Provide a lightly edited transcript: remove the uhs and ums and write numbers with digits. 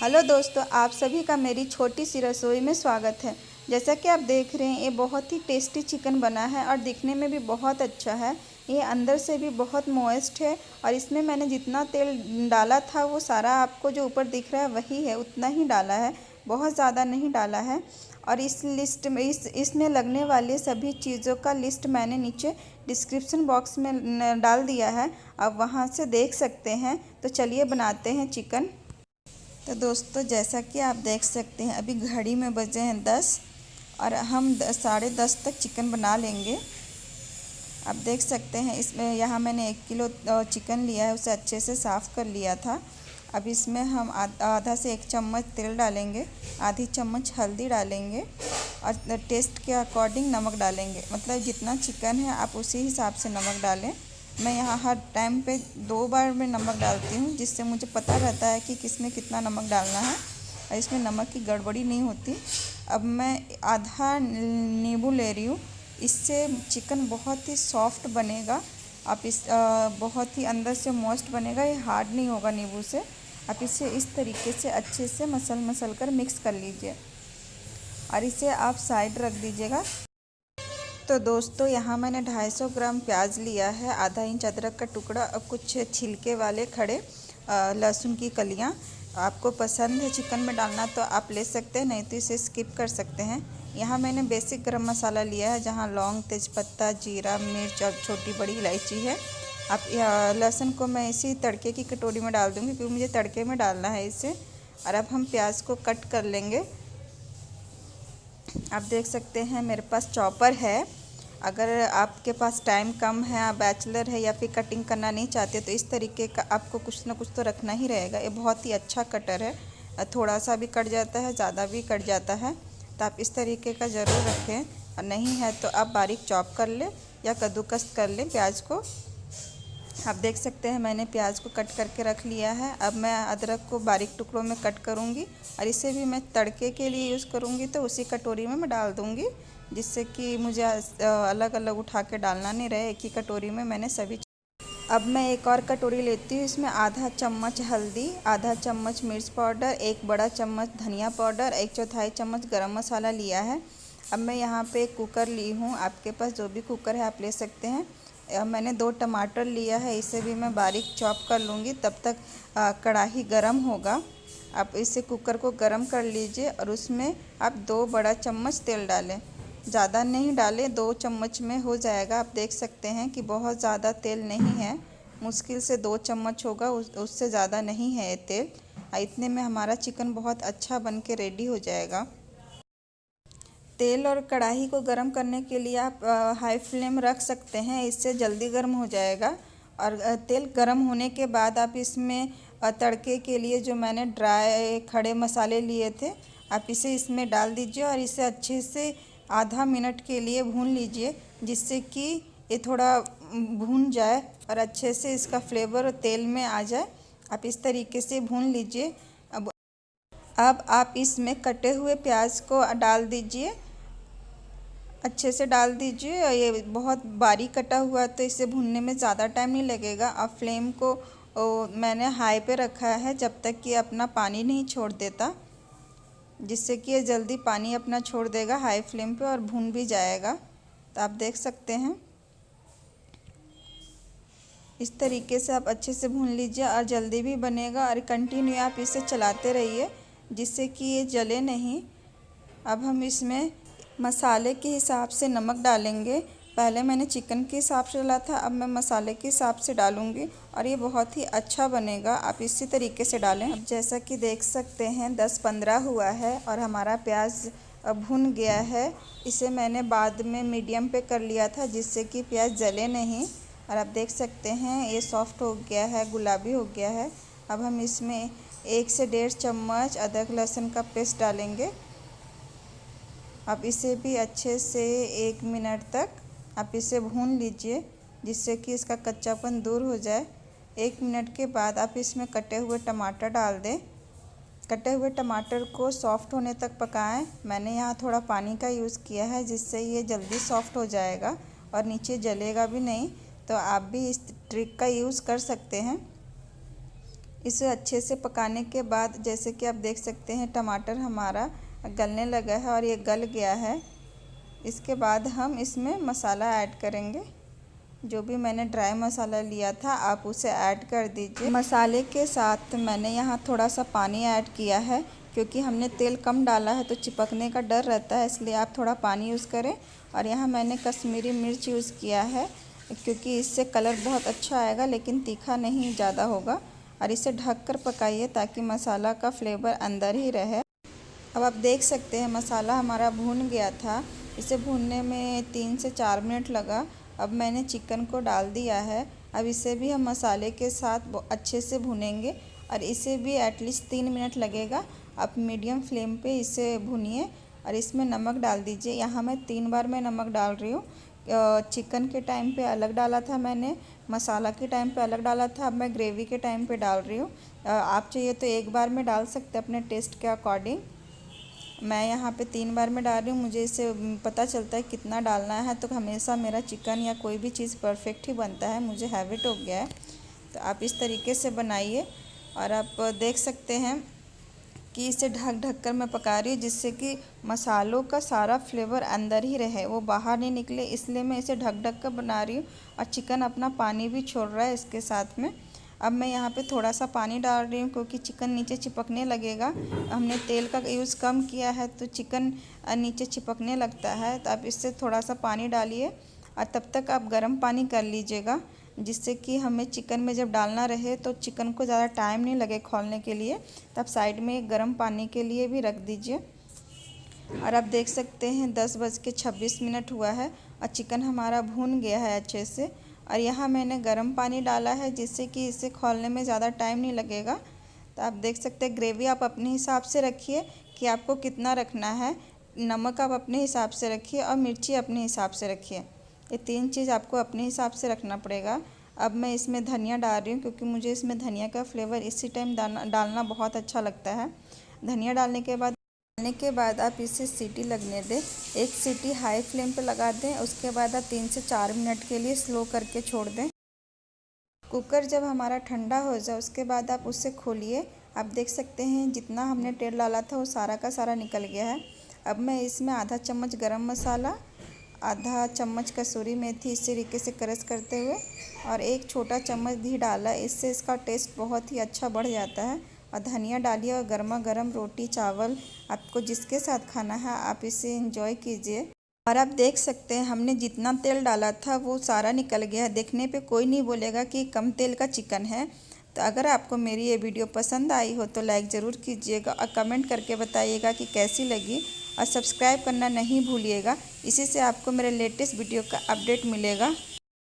Hello दोस्तों, आप सभी का मेरी छोटी सी रसोई में स्वागत है। जैसा कि आप देख रहे हैं, ये बहुत ही टेस्टी चिकन बना है और दिखने में भी बहुत अच्छा है। ये अंदर से भी बहुत मॉइस्ट है और इसमें मैंने जितना तेल डाला था वो सारा आपको जो ऊपर दिख रहा है वही है, उतना ही डाला है, बहुत ज़्यादा नहीं डाला है। और इस लिस्ट में इसमें लगने वाली सभी चीज़ों का लिस्ट मैंने नीचे डिस्क्रिप्शन बॉक्स में डाल दिया है, आप वहाँ से देख सकते हैं। तो चलिए बनाते हैं चिकन। तो दोस्तों, जैसा कि आप देख सकते हैं, अभी घड़ी में बजे हैं 10 और हम 10:30 तक चिकन बना लेंगे। आप देख सकते हैं, इसमें यहाँ मैंने 1 किलो चिकन लिया है, उसे अच्छे से साफ़ कर लिया था। अब इसमें हम आधा से 1 चम्मच तेल डालेंगे, आधी चम्मच हल्दी डालेंगे और टेस्ट के अकॉर्डिंग नमक डालेंगे। मतलब जितना चिकन है आप उसी हिसाब से नमक डालें। मैं यहाँ हर टाइम पे 2 बार में नमक डालती हूँ, जिससे मुझे पता रहता है कि किसमें कितना नमक डालना है और इसमें नमक की गड़बड़ी नहीं होती। अब मैं आधा नींबू ले रही हूँ, इससे चिकन बहुत ही सॉफ्ट बनेगा। आप बहुत ही अंदर से मॉइस्ट बनेगा, ये हार्ड नहीं होगा नींबू से। आप इसे इस तरीके से अच्छे से मसल कर मिक्स कर लीजिए और इसे आप साइड रख दीजिएगा। तो दोस्तों, यहाँ मैंने 250 ग्राम प्याज लिया है, आधा इंच अदरक का टुकड़ा और कुछ छिलके वाले खड़े लहसुन की कलियाँ। आपको पसंद है चिकन में डालना तो आप ले सकते हैं, नहीं तो इसे स्किप कर सकते हैं। यहाँ मैंने बेसिक गरम मसाला लिया है, जहाँ लौंग, तेज़पत्ता, जीरा, मिर्च और छोटी बड़ी इलायची है। आप लहसुन को मैं इसी तड़के की कटोरी में डाल दूँगी, क्योंकि मुझे तड़के में डालना है इसे। और अब हम प्याज को कट कर लेंगे। आप देख सकते हैं मेरे पास चॉपर है। अगर आपके पास टाइम कम है, आप बैचलर है या फिर कटिंग करना नहीं चाहते, तो इस तरीके का आपको कुछ ना कुछ तो रखना ही रहेगा। ये बहुत ही अच्छा कटर है, थोड़ा सा भी कट जाता है, ज़्यादा भी कट जाता है, तो आप इस तरीके का ज़रूर रखें। और नहीं है तो आप बारीक चॉप कर लें या कद्दूकस कर लें प्याज को। आप देख सकते हैं मैंने प्याज को कट करके रख लिया है। अब मैं अदरक को बारीक टुकड़ों में कट करूँगी और इसे भी मैं तड़के के लिए यूज़ करूँगी, तो उसी कटोरी में मैं डाल दूँगी, जिससे कि मुझे अलग अलग उठा के डालना नहीं रहे, एक ही कटोरी में मैंने सभी। अब मैं एक और कटोरी लेती हूँ, इसमें आधा चम्मच हल्दी, आधा चम्मच मिर्च पाउडर, 1 बड़ा चम्मच धनिया पाउडर, 1/4 चम्मच गरम मसाला लिया है। अब मैं यहाँ पे एक कुकर ली हूँ, आपके पास जो भी कुकर है आप ले सकते हैं। मैंने 2 टमाटर लिया है, इसे भी मैं बारीक चॉप कर लूँगी, तब तक कढ़ाई गरम होगा। आप इसे कुकर को गरम कर लीजिए और उसमें आप 2 बड़ा चम्मच तेल डालें। ज़्यादा नहीं डालें, 2 चम्मच में हो जाएगा। आप देख सकते हैं कि बहुत ज़्यादा तेल नहीं है, मुश्किल से 2 चम्मच होगा, उससे ज़्यादा नहीं है ये तेल। इतने में हमारा चिकन बहुत अच्छा बन के रेडी हो जाएगा। तेल और कढ़ाई को गर्म करने के लिए आप हाई फ्लेम रख सकते हैं, इससे जल्दी गर्म हो जाएगा। और तेल गर्म होने के बाद आप इसमें तड़के के लिए जो मैंने ड्राई खड़े मसाले लिए थे, आप इसे इसमें डाल दीजिए और इसे अच्छे से आधा मिनट के लिए भून लीजिए, जिससे कि ये थोड़ा भून जाए और अच्छे से इसका फ्लेवर तेल में आ जाए। आप इस तरीके से भून लीजिए। अब आप इसमें कटे हुए प्याज को डाल दीजिए, अच्छे से डाल दीजिए। ये बहुत बारीक कटा हुआ है, तो इसे भूनने में ज़्यादा टाइम नहीं लगेगा। अब फ्लेम को मैंने हाई पे रखा है, जब तक कि अपना पानी नहीं छोड़ देता, जिससे कि ये जल्दी पानी अपना छोड़ देगा हाई फ्लेम पे और भून भी जाएगा। तो आप देख सकते हैं, इस तरीके से आप अच्छे से भून लीजिए और जल्दी भी बनेगा। और कंटिन्यू आप इसे चलाते रहिए, जिससे कि ये जले नहीं। अब हम इसमें मसाले के हिसाब से नमक डालेंगे। पहले मैंने चिकन के हिसाब से डाला था, अब मैं मसाले के हिसाब से डालूँगी और ये बहुत ही अच्छा बनेगा। आप इसी तरीके से डालें। अब जैसा कि देख सकते हैं 10-15 हुआ है और हमारा प्याज भुन गया है। इसे मैंने बाद में मीडियम पे कर लिया था, जिससे कि प्याज जले नहीं। और आप देख सकते हैं ये सॉफ्ट हो गया है, गुलाबी हो गया है। अब हम इसमें 1 से 1.5 चम्मच अदरक लहसुन का पेस्ट डालेंगे। अब इसे भी अच्छे से 1 मिनट तक आप इसे भून लीजिए, जिससे कि इसका कच्चापन दूर हो जाए। 1 मिनट के बाद आप इसमें कटे हुए टमाटर डाल दें। कटे हुए टमाटर को सॉफ्ट होने तक पकाएं। मैंने यहाँ थोड़ा पानी का यूज़ किया है, जिससे ये जल्दी सॉफ्ट हो जाएगा और नीचे जलेगा भी नहीं। तो आप भी इस ट्रिक का यूज़ कर सकते हैं। इसे अच्छे से पकाने के बाद जैसे कि आप देख सकते हैं टमाटर हमारा गलने लगा है और ये गल गया है। इसके बाद हम इसमें मसाला ऐड करेंगे। जो भी मैंने ड्राई मसाला लिया था आप उसे ऐड कर दीजिए। मसाले के साथ मैंने यहाँ थोड़ा सा पानी ऐड किया है, क्योंकि हमने तेल कम डाला है तो चिपकने का डर रहता है, इसलिए आप थोड़ा पानी यूज़ करें। और यहाँ मैंने कश्मीरी मिर्च यूज़ किया है, क्योंकि इससे कलर बहुत अच्छा आएगा, लेकिन तीखा नहीं ज़्यादा होगा। और इसे ढक कर पकाइए ताकि मसाला का फ्लेवर अंदर ही रहे। अब आप देख सकते हैं मसाला हमारा भून गया था। इसे भूनने में 3 से 4 मिनट लगा। अब मैंने चिकन को डाल दिया है। अब इसे भी हम मसाले के साथ अच्छे से भूनेंगे और इसे भी एटलीस्ट 3 मिनट लगेगा। आप मीडियम फ्लेम पे इसे भूनिए और इसमें नमक डाल दीजिए। यहाँ मैं 3 बार मैं नमक डाल रही हूँ। चिकन के टाइम पे अलग डाला था मैंने, मसाला के टाइम पे अलग डाला था, अब मैं ग्रेवी के टाइम पे डाल रही हूँ। आप चाहिए तो एक बार में डाल सकते हैं अपने टेस्ट के अकॉर्डिंग। मैं यहाँ पे 3 बार में डाल रही हूँ, मुझे इससे पता चलता है कितना डालना है। तो हमेशा मेरा चिकन या कोई भी चीज़ परफेक्ट ही बनता है, मुझे हैबिट हो गया है। तो आप इस तरीके से बनाइए। और आप देख सकते हैं कि इसे ढक ढक कर मैं पका रही हूँ, जिससे कि मसालों का सारा फ्लेवर अंदर ही रहे, वो बाहर नहीं निकले, इसलिए मैं इसे ढक ढक कर बना रही हूँ। और चिकन अपना पानी भी छोड़ रहा है इसके साथ में। अब मैं यहाँ पे थोड़ा सा पानी डाल रही हूँ, क्योंकि चिकन नीचे चिपकने लगेगा। हमने तेल का यूज़ कम किया है तो चिकन नीचे चिपकने लगता है। तो आप इससे थोड़ा सा पानी डालिए और तब तक आप गर्म पानी कर लीजिएगा, जिससे कि हमें चिकन में जब डालना रहे तो चिकन को ज़्यादा टाइम नहीं लगे खौलने के लिए। तब साइड में गर्म पानी के लिए भी रख दीजिए। और आप देख सकते हैं 10:26 हुआ है और चिकन हमारा भून गया है अच्छे से। और यहाँ मैंने गर्म पानी डाला है, जिससे कि इसे खौलने में ज़्यादा टाइम नहीं लगेगा। तो आप देख सकते हैं ग्रेवी आप अपने हिसाब से रखिए कि आपको कितना रखना है। नमक आप अपने हिसाब से रखिए और मिर्ची अपने हिसाब से रखिए। ये 3 चीज़ आपको अपने हिसाब से रखना पड़ेगा। अब मैं इसमें धनिया डाल रही हूँ, क्योंकि मुझे इसमें धनिया का फ्लेवर इसी टाइम डालना बहुत अच्छा लगता है। धनिया डालने के बाद आप इसे सीटी लगने दें। एक सीटी हाई फ्लेम पे लगा दें, उसके बाद आप 3 से 4 मिनट के लिए स्लो करके छोड़ दें। कुकर जब हमारा ठंडा हो जाए उसके बाद आप उससे खोलिए। आप देख सकते हैं जितना हमने तेल डाला था वो सारा का सारा निकल गया है। अब मैं इसमें आधा चम्मच गरम मसाला, आधा चम्मच कसूरी मेथी इस तरीके से क्रश करते हुए और 1 छोटा चम्मच घी डाला। इससे इसका टेस्ट बहुत ही अच्छा बढ़ जाता है। और धनिया डालिए और गर्मा गर्म रोटी चावल आपको जिसके साथ खाना है आप इसे एंजॉय कीजिए। और आप देख सकते हैं हमने जितना तेल डाला था वो सारा निकल गया है। देखने पे कोई नहीं बोलेगा कि कम तेल का चिकन है। तो अगर आपको मेरी ये वीडियो पसंद आई हो तो लाइक ज़रूर कीजिएगा और कमेंट करके बताइएगा कि कैसी लगी। और सब्सक्राइब करना नहीं भूलिएगा, इसी से आपको मेरे लेटेस्ट वीडियो का अपडेट मिलेगा।